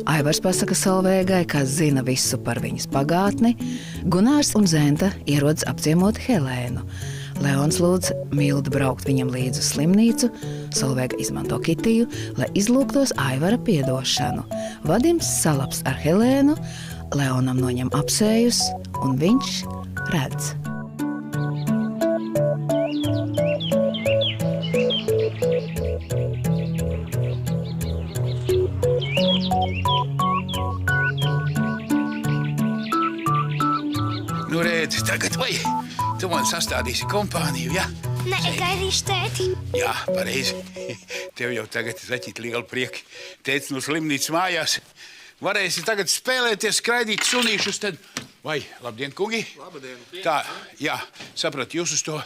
Aivars pasaka Solveigai, ka zina visu par viņas pagātni. Gunārs un Zenta ierodas apciemot Helēnu. Leons lūdz Mildu braukt viņam līdzi uz slimnīcu. Solveiga izmanto Kitiju, lai izlūgtos Aivara piedošanu. Vadims salaps ar Helēnu, Leonam noņem apsējus, un viņš redz. Nu, redzi, tagad vai tu man sastādīsi kompāniju, ja? Nē, gaidīšu tēti. Jā, pareizi. Tev jau tagad zaķīt lielu prieku. Tētis no slimnīcas mājās. Varēsi tagad spēlēties, skraidīt sunīšus, tad... Vai, labdien, kungi? Labdien. Tā, jā, saprat, jūs uz to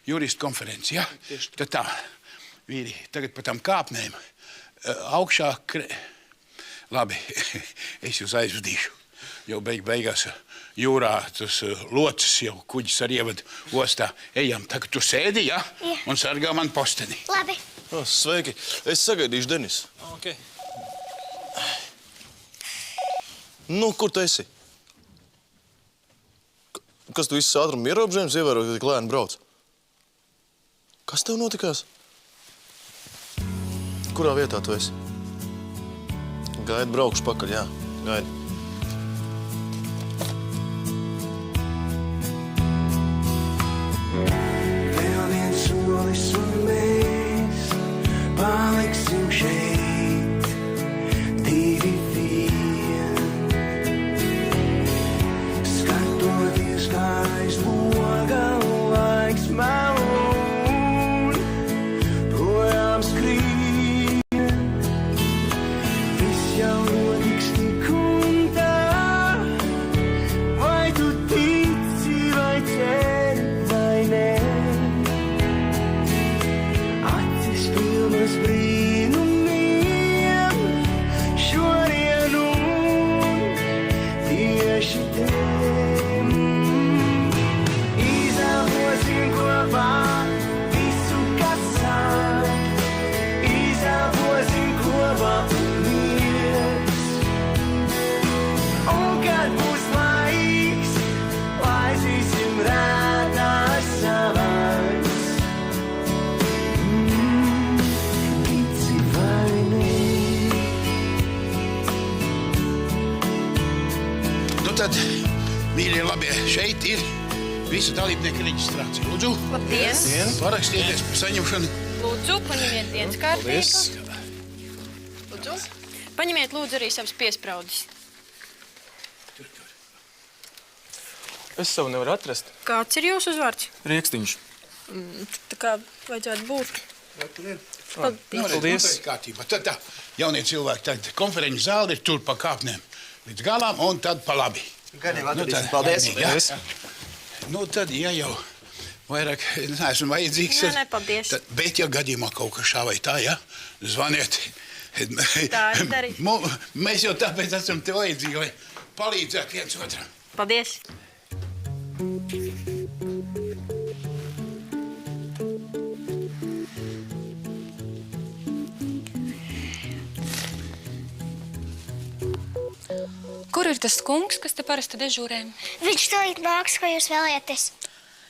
juristu konferenci, ja? Tad tā, vīri, tagad pa tam kāpnēm augšā... Labi, es jūs aizvedīšu. Jau beigās jūrā tas locis jau kuģis ar ievadu ostā. Ejam, tagad tu sēdi, ja? Jā. Un sargā man posteni. Labi. Sveiki, es sagaidīšu Denis. Ok. Nu, kur tu esi? Kas tu viss ātruma ierobežojums ievēro, ka tik lēni brauc? Kas tev notikās? Kurā vietā tu esi? Gaidi, braukšu pakaļ, jā. Gaidi. Vēl viens solis un mēs paliksim šeit, divi vien. Skatoties, kā aizloga laiks melun, projām skrien. Viss jau notiks tik un tā, vai tu tici, vai ceri, vai nē. Acis pilnas brīnumiem, šodien un tieši te. Izelposim kopā visu, kas sāk. Izelposim kopā mies. Un kad būs laiks, laisīsim rētās savās. Tici vai nē? Nu tad, mīļie labie, šeit ir visu dalībnieku reģistrācija. Lūdzu, Labdien! parakstieties par saņemšanu. Lūdzu, paņemiet dienas kārtību. Lūdzu. Paņemiet, lūdzu, arī savas piespraudis. Es savu nevaru atrast. Kāds ir jūsu uzvārds? Riekstiņš. Tā kā vajadzētu būt. Paldies. Paldies. Kārtībā. Tad tā, jaunie cilvēki, tagad konferenču zāle ir tur pa kāpnēm līdz galām un tad pa labi. Gan jau Nu, tad, atradīsim. Paldies. laimīgi, ja? Nu, tad, ja jau vairāk neesmu vajadzīgs, Nē, paldies. Tad, bet, ja gadījumā kaut kas šā vai tā, ja, zvaniet. Tā arī darīt. Mēs jau tāpēc esam te vajadzīgi, lai palīdzētu viens otram. Paldies. Kur ir tas kungs, kas te parasti dežūrē? Viņš tūlīt nāks, ko jūs vēlēties.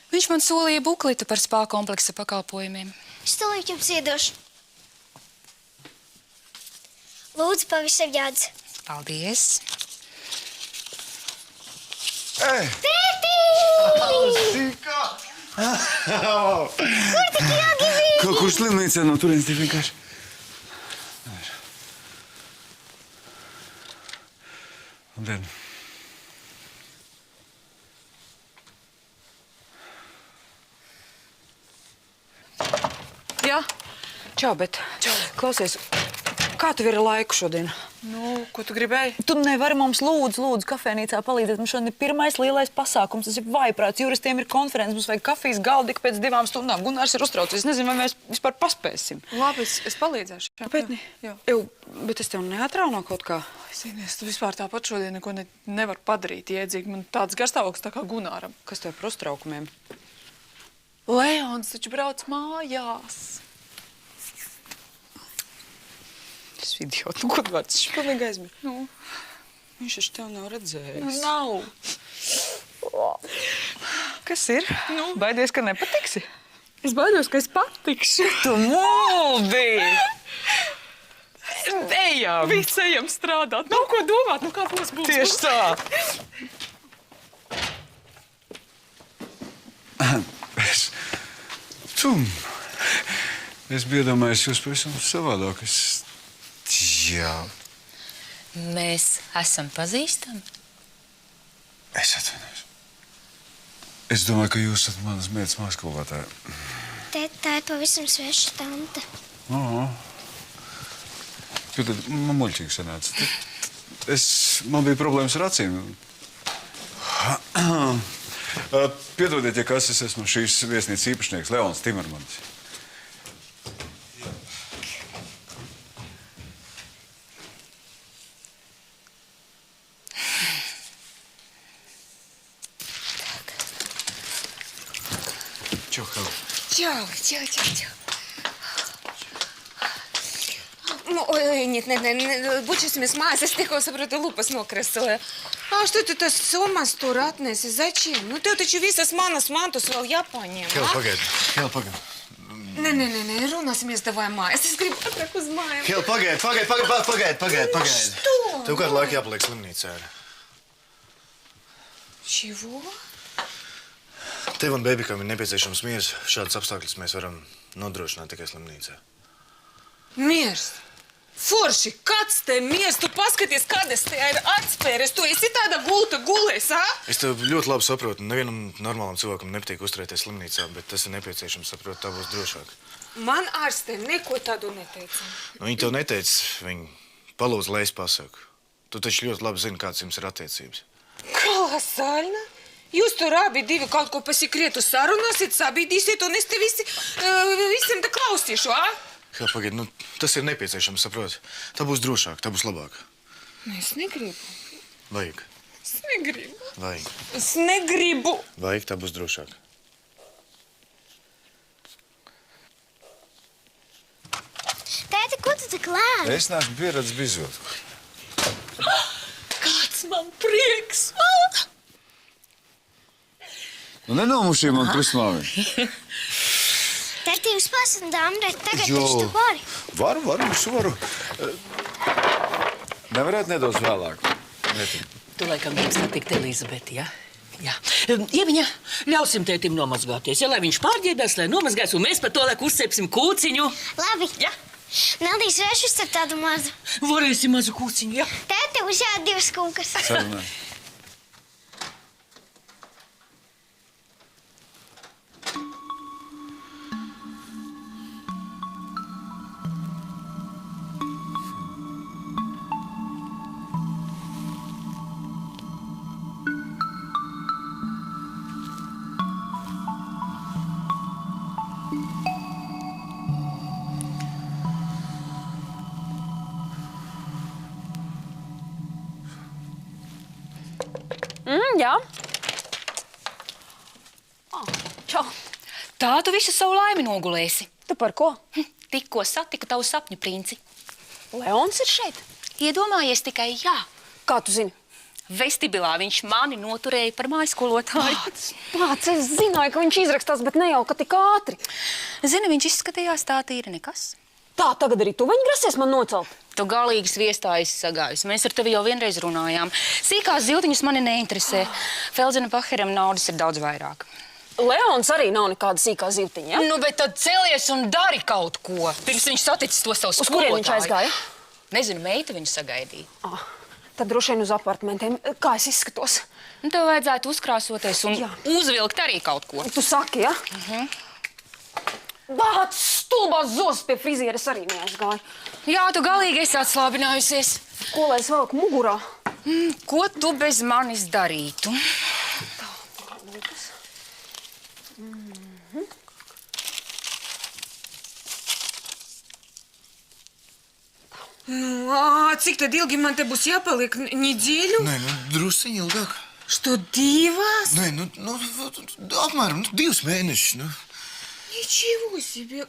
Viņš man solīja bukletu par spā kompleksa pakalpojumiem. Es tūlīt jums iedošu. Lūdzu, pavisam jādz. Paldies! Tētī! Kaut kur slimnīcā no turienes tik vienkārši. Labdien. Jā, čau, bet klausies, kā tev ir ar laiku šodien? Nu, ko tu gribēji? Tu nevari mums lūdzu kafejnīcā palīdzēt. Mums šodien ir pirmais lielais pasākums, tas ir vaiprāts. Juristiem ir konferences, mums vajag kafijas galdu tik pēc 2 stundām. Gunārs ir uztraucies, es nezinu, vai mēs vispār paspēsim. Labi, es palīdzēšu. Kāpēc ne? Jā. Bet es tev neatrauno kaut kā. Zinies, tu vispār tāpat šodien neko nevar padarīt iedzīgi. Man tāds garstāvoklis tā kā Gunāram. Kas tev par uztraukumiem? Leons taču brauc mājās. Tas idiots, nu, Godvārds, viņš pilnīgi aizmirst. Nu, viņš taču tev nav redzējis. Nav. Kas ir? Nu? Baidies, ka nepatiksi? Es baidos, ka es patikšu. Tu muldi! Ejam! Viss ejam strādāt. Nav ko domāt, nu kā būs. Tieši tā! Es biju iedomājies jūs pavisam savādāk. Jā. Mēs esam pazīstami. Es atvainojos. Es domāju, ka jūs esat manas meitas māksskolotāja. Tēt, tā ir pavisam sveša tante. Jo tad man muļķīgi sanāca. Man bija problēmas ar acīm. Piedodiet, ja kas, es esmu šīs viesnīcas īpašnieks Leons Timermans. Чао. Ой, нет, bučiesimies mājās, es tikko saprotu, lupas nokresoju. Что ты tas summas tur atnesi? Zачем? Nu, tev taču visas manas mantus vēl jāpaņem. Hel, pagaid. Nē, runāsimies davai mājās. Es gribu ātrāk uz mājām. Hel, pagaid. Что? Tev kādu laiku jāpaliek slimnīcā. Чего? Tev un bebikam ir nepieciešams miers. Šādas apstākļus mēs varam nodrošināt tikai slimnīcā. Miers. Forši, kāds te miers? Tu paskaties, kādas te ir atspēres. Tu esi tāda gulta gulēs, Es tev ļoti labi saprotu. Nevienam normālam cilvēkam nepatīk uzturēties slimnīcā, bet tas ir nepieciešams, saprot, tā būs drošāk. Man ārstē neko tādu neteica. Nu, viņi tev neteica, viņi palūdz, lai es pasaku. Tu taču ļoti labi zini, kādas jums ir attiecības. Kolosāļna. Jūs tur abi divi kaut ko pa sekretu sarunāsiet, sabīdīsiet, un es te visiem te klausīšu, Hel, pagaid, tas ir nepieciešams, saprot. Tā būs drošāk, tā būs labāk. Es negribu. Vajag. Es negribu. Vajag. Es negribu. Vajag, tā būs drošāk. Tēti, ko tu tik lēni? Es neesmu pieredzis bizot. Kāds man prieks. Nenomušīja man krustmāvi. Tēti, jūs pasat dāmrēt, tagad taču tu vari. Varu. Nevarētu nedaudz vēlāk. Tu laikam gribas patikt Elizabeti, ja? Jā. Ieviņa, ļausim tētim nomazgāties, ja, lai viņš pārģērbēs, lai nomazgās, un mēs par to laiku uzcepsim kūciņu. Labi. Ja? Naldīs vēršus ar tādu mazu. Varēsim mazu kūciņu, ja? Tēti, uz jā, divas kūkas. Sarunā. Jā. Čau. Tā tu visu savu laimi nogulēsi. Tu par ko? Tikko satiku tavu sapņu princi. Leons ir šeit? Iedomājies tikai jā. Kā tu zini? Vestibilā viņš mani noturēja par mājskolotāju. Pats, es zināju, ka viņš izrakstās, bet ne jau, ka tik ātri. Zini, viņš izskatījās tā tīri nekas. Tā, tagad arī tu viņu grasies man nocelt? Tu galīgi sviestājas sagājusi. Mēs ar tevi jau vienreiz runājām. Sīkās ziltiņas mani neinteresē. Feldzena Paheram naudas ir daudz vairāk. Leons arī nav nekāda sīkā zivtiņa, ja? Nu, bet tad celies un dari kaut ko. Pirms viņš saticis to savu skolotāju. Uz kurien viņš aizgāja? Nezinu, meita viņu sagaidīja. Tad droši vien uz apartmentiem. Kā es izskatos? Nu, tev vajadzētu uzkrāsoties un uzvilkt arī kaut ko. Tu saki, ja? Bāc, stulbās zos pie frizieres arī neaizgāja. Jā, tu galīgi esi atslābinājusies. Ko lai es velku mugurā? Ko tu bez manis darītu? Cik tad ilgi man te būs jāpaliek? Nedēļu? Nē, drusciņi ilgāk. Что, divas? Nē, apmēram 2 mēnešus. Ничего себе!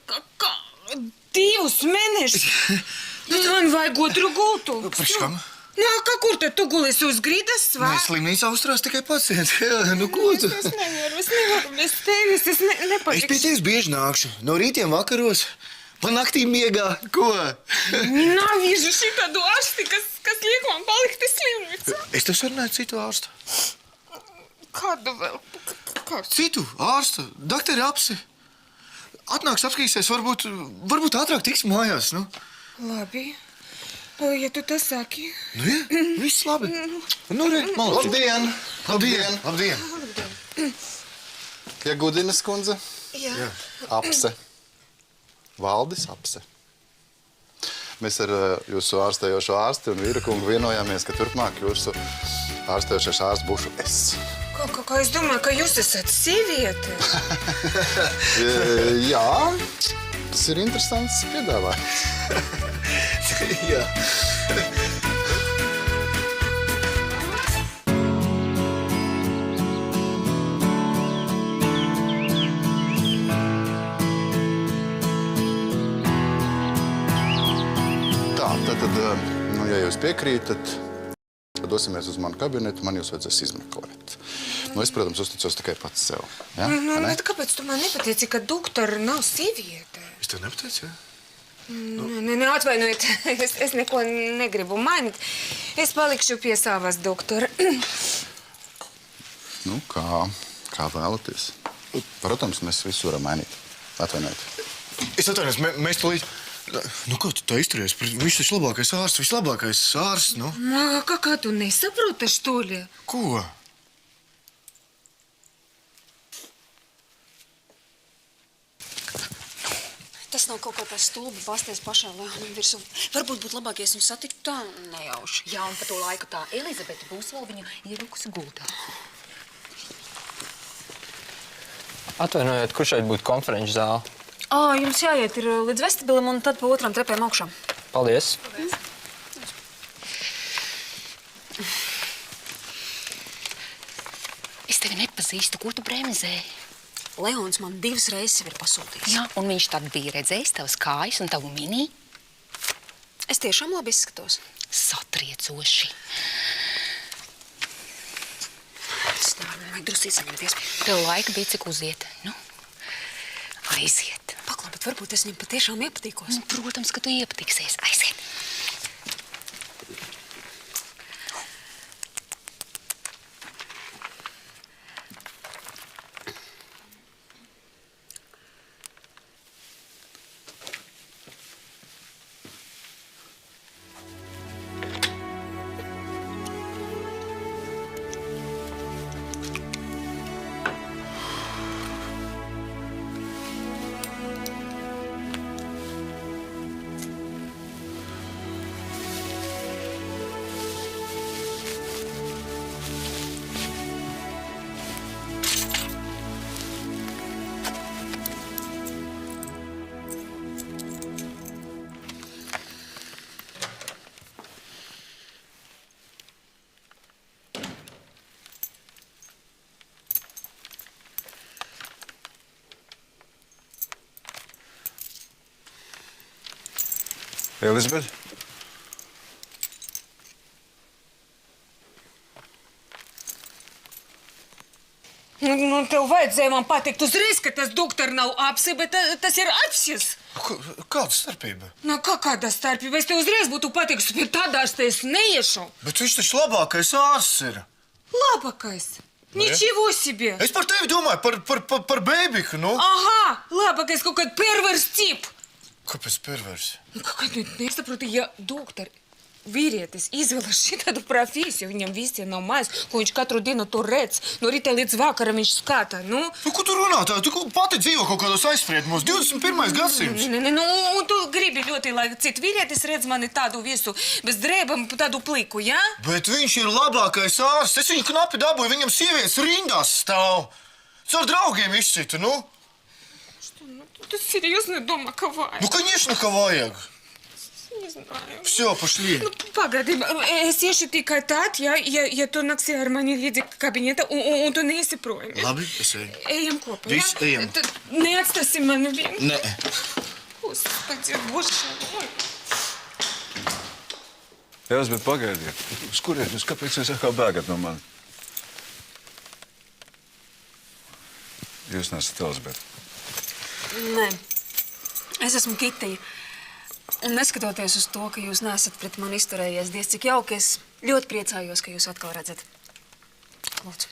2 mēnešus! Bet man vajag otru gultu. Priekš kam? Nā, kur tad tu gulies uz grīdas, vai? Nē, slimnīcā uzturās tikai pacients. Jā, nu ko tu? Es nevaru bez tevis, es nepatikšu. Es pie tevis bieži nākšu. No rītiem vakaros. Man naktī miegā. Ko? Nāvīžu šitādu ārsti, kas liek man palikt slimnīcā. Es tev sarunāju citu ārstu. Kādu vēl? Citu ārstu. Dakteri Apsi. Atnāks apskatīsies, varbūt ātrāk tiks mājās, nu. Labi. Ja tu tas saki. Nu, jā, viss labi. Nu, re, malāc. Labdien! Labdien! Ja Gudinas kundze? Jā. Apse. Valdis Apse. Mēs ar jūsu ārstējošo ārsti un vīra kungu vienojāmies, ka turpmāk jūsu ārstējošais ārsts būšu es. Kā es domāju, ka jūs esat sieviete? Jā, tas ir interesants piedāvājums. Jā. Tā, tad, nu, ja jūs piekrītat, tad dosimies uz manu kabinetu, man jūs vajadzēs izmeklēt. Nu, es, protams, uzticos tikai pats sev. Ja? Bet kāpēc tu man nepateici, ka doktora nav sieviete? Es tev nepateicu, jā? Atvainojiet, es neko negribu mainīt. Es palikšu pie savas doktora. Nu, kā vēlaties. Protams, mēs visu varam mainīt. Atvainojiet. Es atvainojos, mēs tūlīt... Nu, ko tu tā izturies? Viņš taču labākais ārsts, nu. Kā tu nesaproti, što li? Ko? Tas nav kaut kā tā stulbi basties pašā Leonam virsū. Varbūt būtu labāk, ja es viņu satiktu tā nejauši. Jā, un pa to laiku tā Elizabete būs vēl viņu ierukusi gultā. Atvainojiet, kur šeit būtu konferenču zāle? Jums jāiet ir līdz vestibilim un tad pa otram trepēm augšā. Paldies. Es tevi nepazīstu, ko tu bremzēji? Leons man 2 reizes ir pasūtījis. Jā, un viņš tad bija redzējis tavas kājas un tavu mini? Es tiešām labi izskatos. Satriecoši. Es nevaru, man vajag drusīt saņemties. Tev laika bija cik uziet. Nu, aiziet. Paklā, bet varbūt es viņam patiešām iepatīkos. Protams, ka tu iepatiksies. Aiziet. Elizabete? Nu, tev vajadzēja man pateikt uzreiz, ka tas doktor nav Apse, bet tas ir Apsis. Kāda starpība? Nu, kāda starpība? Es tev uzreiz būtu pateikusi, pie tādā ārsta es neiešu. Bet viņš taču labākais ārsts ir. Labākais? Ничего себе! Es par tevi domāju, par bēbiku, nu. Aha, labākais kaut kāds pervers tip. Kāpēc perversi? Nu, kāpēc nesaprotu, ja doktori vīrietis izvēlas šitādu profesiju, viņam visiem nav mājās, ko viņš katru dienu tur redz, no rīta līdz vakaram viņš skata, nu? Nu, ko tu runā tā? Tu pati dzīvo kaut kādos aizspriedumos, 21. gadsimts. Nu, un tu gribi ļoti, lai cits vīrietis redz mani tādu visu, bez drēbam, tādu pliku, ja? Bet viņš ir labākais ārsts. Es viņu knapi dabūju, viņam sievietes rindās stāv. Caur draugiem izcitu, nu? Ты серьезно дома коваешь? Ну, конечно, коваек. Не знаю. Все, пошли. Nu, pagaidi, es iešu tikai tad, ja tu naksi ar mani līdzi kabineta un tu neesi projām. Labi, es eju. Ejam kopā, Viss, ejam. Tad neatstāsim mani vienu. Nē. Господи, Боже мой. Elizabete, pagaidiet. Uz kurien jūs kāpēc jūs atkal bēgat no mani? Jūs nesat Elizabete. Nē, es esmu Kitija. Un neskatoties uz to, ka jūs nesat pret mani izturējies diez cik jauki, es ļoti priecājos, ka jūs atkal redzat. Lūdzu.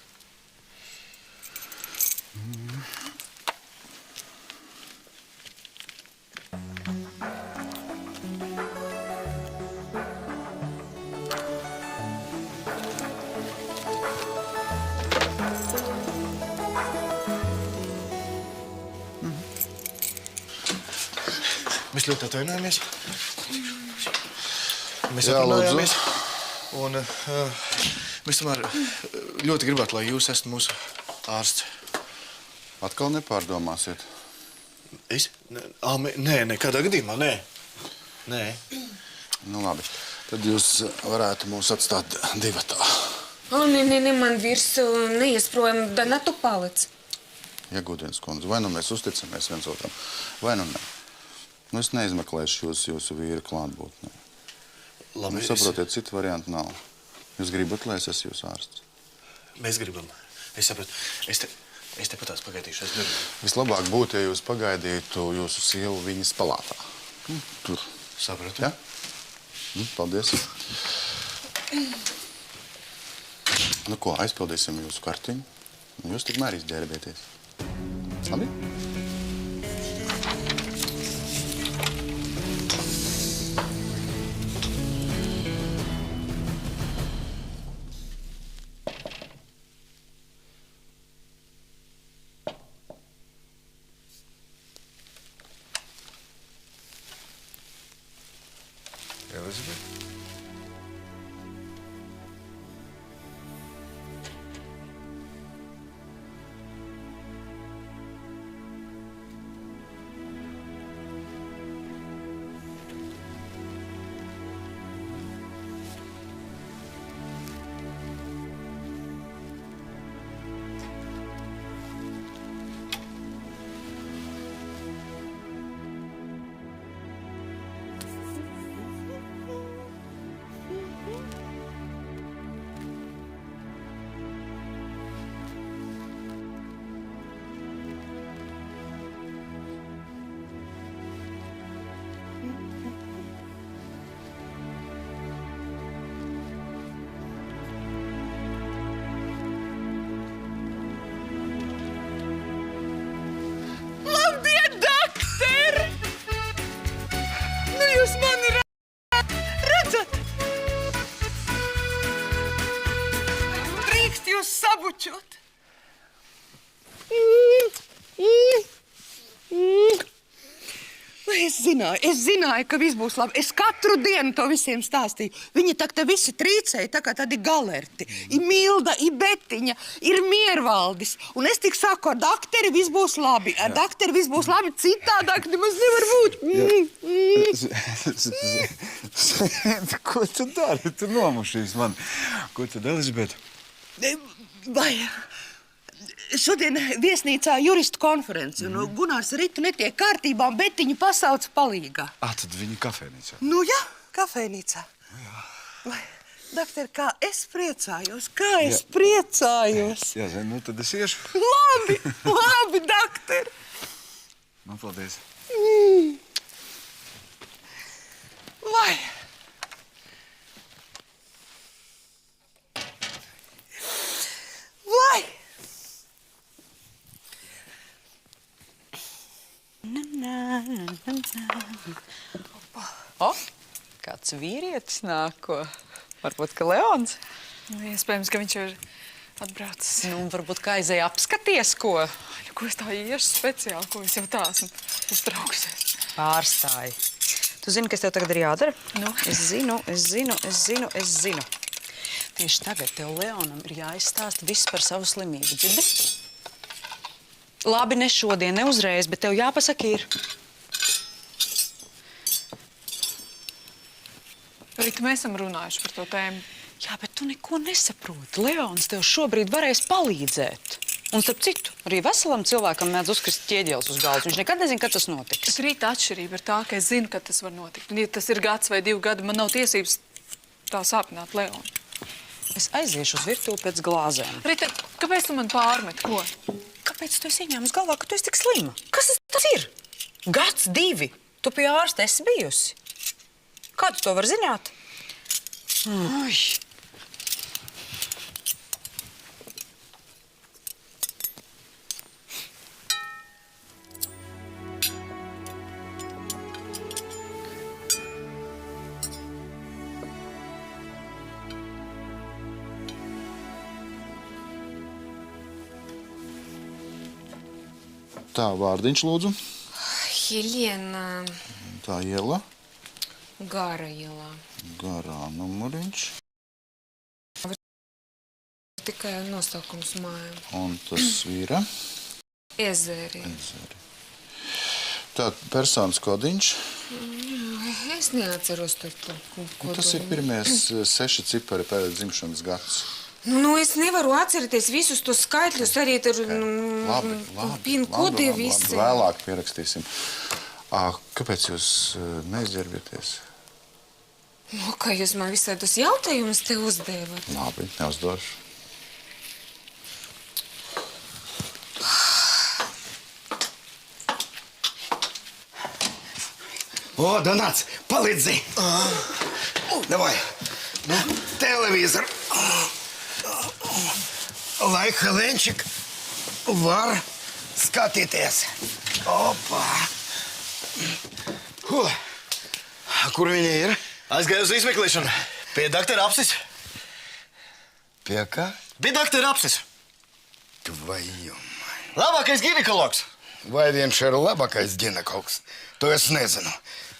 Mēs ļoti atvainojamies. Mēs Jā, aprunājāmies. lūdzu. Un mēs tomēr ļoti gribētu, lai jūs esat mūsu ārsts. Atkal nepārdomāsiet. Es? Nē, nekādā gadījumā, nē. Nē. Nu, labi. Tad jūs varētu mūs atstāt divatā. Nē, man virs neiesprojami, Dana, tu palic. Iegūdienas kundze, vai nu mēs uzticamies viens otram, vai nu ne. Nu, es neizmeklēšu jūsu vīra klātbūtnē. Labi, Nu, saprotiet, citu variantu nav. Jūs gribat, lai es esmu jūsu ārsts? Mēs gribam. Es sapratu. Es tepatās pagaidīšu, es daru. Vislabāk būtu, ja jūs pagaidītu jūsu sievu viņas palātā. Tur. Sapratu. Ja? Paldies. Nu ko, aizpildīsim jūsu kartiņu. Jūs tikmēr izģērbieties. Labi? Elizabete? Sabučot. Es zināju, ka viss būs labi. Es katru dienu to visiem stāstīju. Viņi te visi trīcēja, tā kā tādi galerti. Ir Milda, ir Betiņa, ir Miervaldis. Un es tik saku, ar dakteri viss būs labi. Ar dakteri viss būs labi, citādāk nemaz nevar būt. Ko tu dari? Tu nomušīs man. Ko tad, Elizabete? Vai šodien viesnīcā juristu konference, un Gunārs ritu netiek kārtībā, un Betiņu pasauc palīgā. Tad viņi kafejnīcā. Nu jā, kafejnīcā. Vai, doktor, kā es priecājos, priecājos. Jā, nu tad es iešu. Labi, doktor. Nu, paldies. Vai. O, kāds vīrietis nāko. Varbūt, ka Leons? Iespējams, ka viņš ir atbraucis. Nu, varbūt, ka aizēja apskaties, ko. Ko es tā iešu speciāli, ko es jau tā esmu uztraukusies. Pārstāji. Tu zini, kas tev tagad ir jādara? Nu? Es zinu. Tieši tagad tev, Leonam, ir jāizstāsta viss par savu slimību. Dzirdi? Labi, ne šodien, ne uzreiz, bet tev jāpasaka ir. Rita, mēs esam runājuši par to tēmu. Jā, bet tu neko nesaproti. Leons tev šobrīd varēs palīdzēt. Un starp citu, arī veselam cilvēkam mēdz uzkrist ķieģelis uz galvas. Viņš nekad nezina, kad tas notiks. Bet Rita, atšķirība ir tā, ka es zinu, kad tas var notikt. Ja tas ir gads vai 2 gadi, man nav tiesības tā sāpināt Leonu. Es aiziešu uz virtuvi pēc glāzēm. Rita, kāpēc tu man pārmet? Ko? Kāpēc tu esi ieņēmis galvā, ka tu esi tik slima? Kas tas ir? Gads, 2. Tu pie ārsta esi bijusi. Kā tu to vari zināt? Ui. Tā, vārdiņš lūdzu. Helēna. Tā iela. Gara ielā. Garā numuriņš. Tikai nosaukums māja. Un tas vīra. Ezeri. Tā, personas kodiņš. Es neatceros to kodu. Tas ir pirmies 6 cipari pēc dzimšanas gads. Nu, es nevaru atcerēties visus tos skaitļus, arī tur pin kodi visi. Vēlāk pierakstīsim. Kāpēc jūs neizģērbieties? Nu, kā jūs man visādus jautājumus te uzdevat? Labi, neuzdošu. O, Donāts, palīdzi! Davai, televizoru. Lai Helenčik var skatīties. Opa! Kur viņa ir? Aizgāju uz izmeklēšanu. Pie doktora Apsis. Pie kā? Pie doktora Apsis. Твою мать. Labākais ginekologs. Vai viņš ir labākais ginekologs? То есть знаю.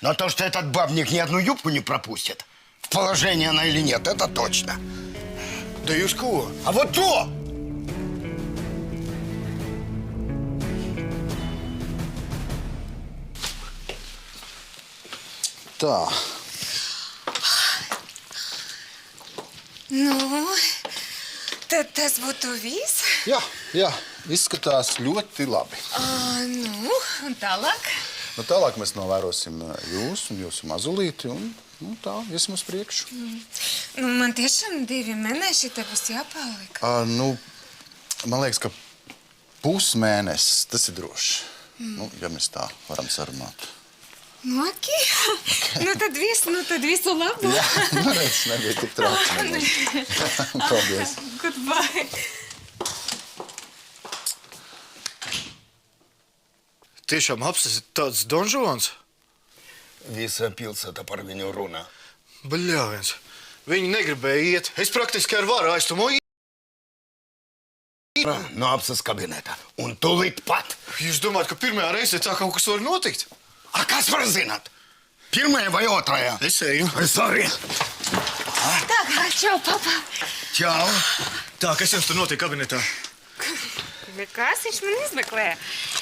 Но то, что этот бабник ни одну юбку не пропустит, в положении она или нет, это точно. Да jūs ko? А вот то! Tā. Nu, tad tas būtu viss? Jā, izskatās ļoti labi. Nu, un tālāk? Nu, tālāk mēs novērosim jūs un jūsu mazulīti un tā, iesim uz priekšu. Nu, man tiešām 2 mēneši te būs jāpaliek. Man liekas, ka pusmēnesis, tas ir droši. Nu, ja mēs tā varam sarunāt. Nu, ok. Nu, tad visu labu. Jā, redz, nebija tik trauki. Paldies. Goodbye. Tiešām Apsis ir tāds donžons? Visa pilsēta par viņu runā. Bļāviens. Viņi negribēja iet. Es praktiski ar varu aiztumu No Apsis kabineta. Un tūlīt pat. Jūs domājat, ka pirmajā reizē tā kaut kas var notikt? A kas var zināt? Pirmajā vai otrajā? Es eju. Es arī. Tā, čau, papa. Čau. Tā, kas jums tur notiek kabinetā? Kas viņš man izmeklē?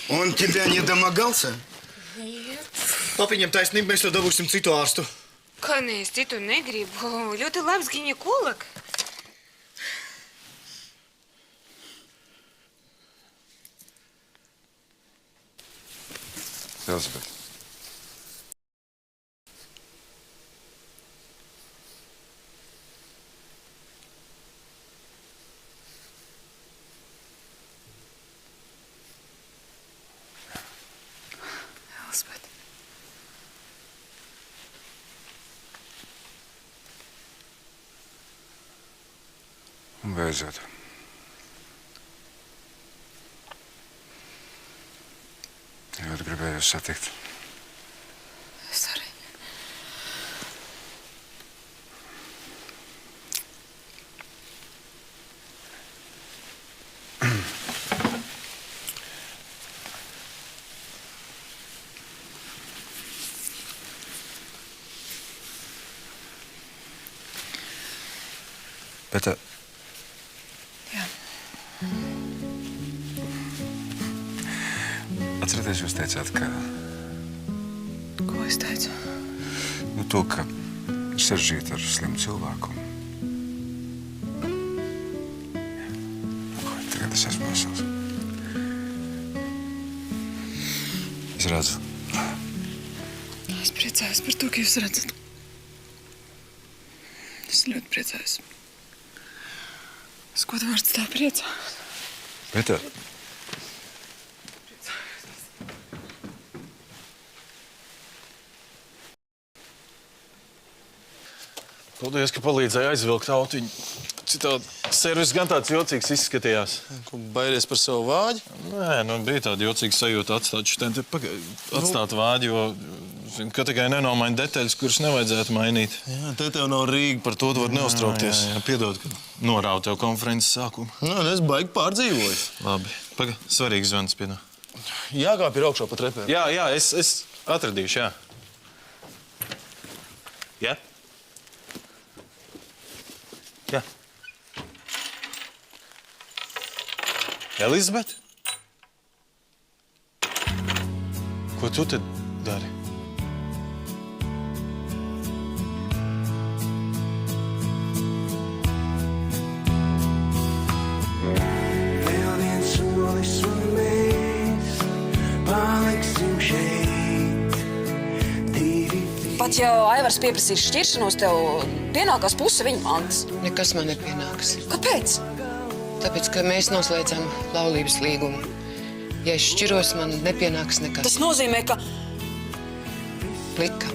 Un тебя не домогался? Papiņam taisnība, mēs to dabūsim citu ārstu. Kā ne, es citu negribu. Ļoti labs ginekologs. Elizabete. Elizabete. Un beidzot. Ļoti gribēju jūs satikt. Es arī. Bet Jā. atcerieties, jūs teicāt, ka Ko es teicu? to, ka ir sarežģīti ar slimu cilvēku. Tagad es esmu vesels. Es redzu. Es priecājos par to, ka jūs redzat. Es priecājos. Es ko tu vārds tā priecājos? Pēter, paldies, ka palīdzēji aizvilkt autiņu. Citādi servis gan tāds jocīgs izskatījās. Ko, bairies par savu vāģi? Nē, bija tāda jocīga sajūta atstāt vāģi, jo zinu, ka tikai nenomaina detaļas, kuras nevajadzētu mainīt. Jā, te tev nav Rīga, par to tu vari neuztraukties. Jā, piedod, ka norāvu tev konferences sākumu. Es baigi pārdzīvoju. Labi. Svarīgs zvans, piedod. Jākāp ir augšā pa trepēm. Jā, es atradīšu, jā. Jā? Jā. Elizabete? Ko tu te dari? Vēl viens solis un mēs paliksim šeit. Pat ja Aivars pieprasīs šķiršanos, tev pienākās puse viņa mantas. Nekas man nepienāks. Kāpēc? Tāpēc, ka mēs noslēdzām laulības līgumu. Ja es šķiros, man nepienāks nekas. Tas nozīmē, ka... Plika.